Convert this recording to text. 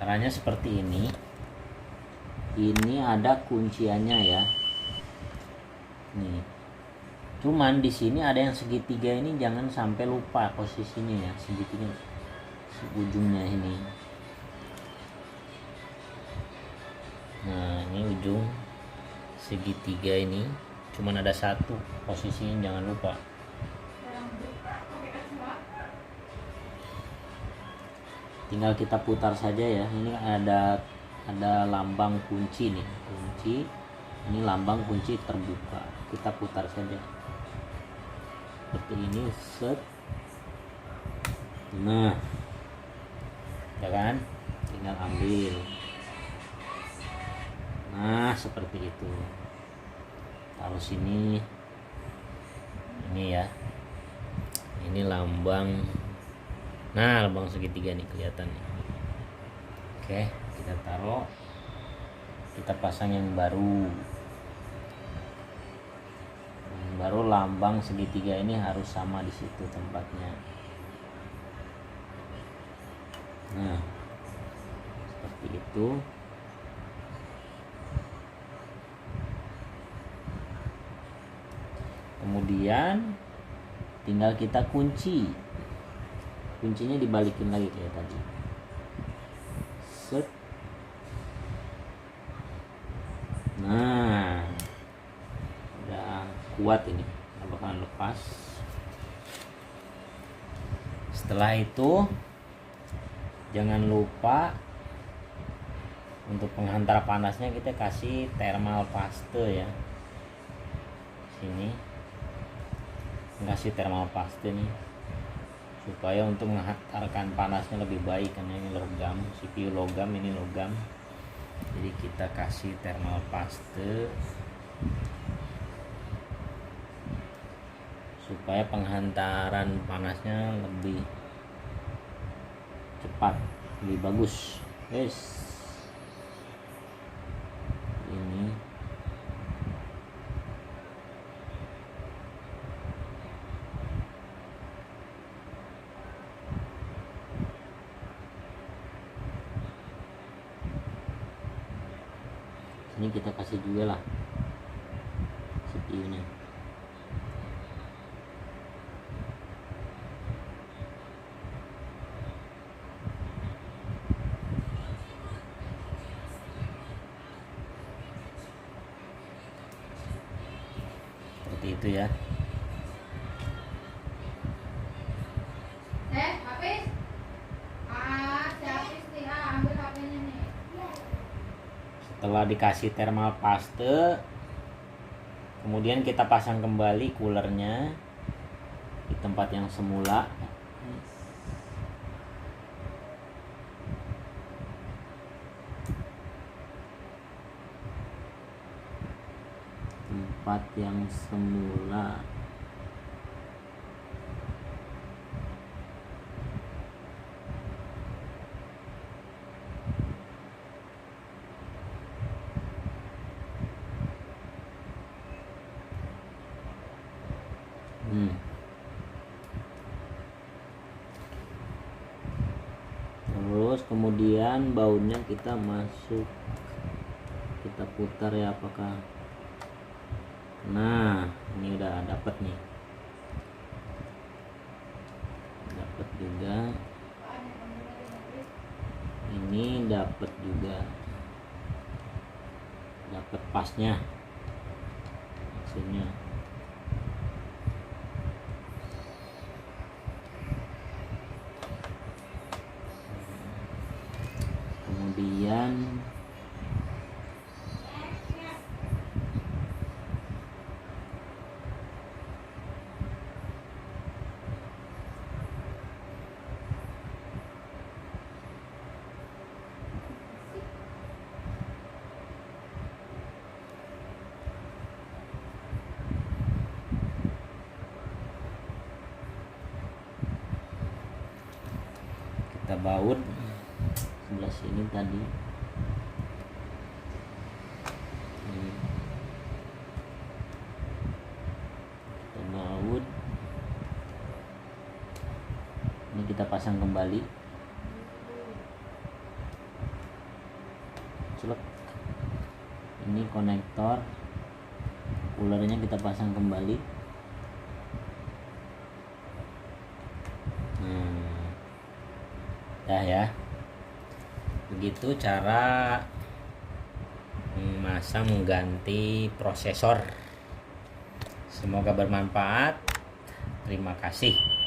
Caranya seperti ini. Ini ada kunciannya ya. Nih. Cuman di sini ada yang segitiga ini, jangan sampai lupa posisinya ya, segitiga ujungnya ini. Nah, ini ujung segitiga ini cuman ada satu, posisinya jangan lupa. Tinggal kita putar saja ya. Ini ada lambang kunci nih, kunci. Ini lambang kunci terbuka. Kita putar saja seperti ini, set. Nah, ya kan, tinggal ambil. Nah, seperti itu. Taruh sini. Ini ya, ini lambang. Nah, lambang segitiga nih kelihatan nih. Oke, kita taruh. Kita pasang yang baru. Yang baru lambang segitiga ini harus sama di situ tempatnya. Nah, seperti itu. Kemudian tinggal kita kunci. Kuncinya dibalikin lagi kayak tadi. Set. Nah, udah kuat ini, nggak bakalan lepas. Setelah itu jangan lupa untuk penghantar panasnya kita kasih thermal paste ya. Sini kasih thermal paste nih, supaya untuk menghantarkan panasnya lebih baik, karena ini logam, CPU logam, ini logam. Jadi kita kasih thermal paste supaya penghantaran panasnya lebih cepat, lebih bagus. Guys, ini ini kita kasih juga lah CPU nya. Seperti itu ya. Habis? Habis nih, ambil HP-nya nih. Setelah dikasih thermal paste, kemudian kita pasang kembali coolernya di tempat yang semula. Tempat yang semula. Terus kemudian bautnya kita masuk, kita putar ya, apakah. Nah, ini udah dapet nih, dapet juga. Ini dapet juga, dapet pasnya maksudnya. Kemudian kita baut sebelah sini tadi. Kita baut, ini kita pasang kembali. ngeclek. Ini konektor coolernya kita pasang kembali. Dah ya, begitu cara memasang mengganti prosesor. Semoga bermanfaat. Terima kasih.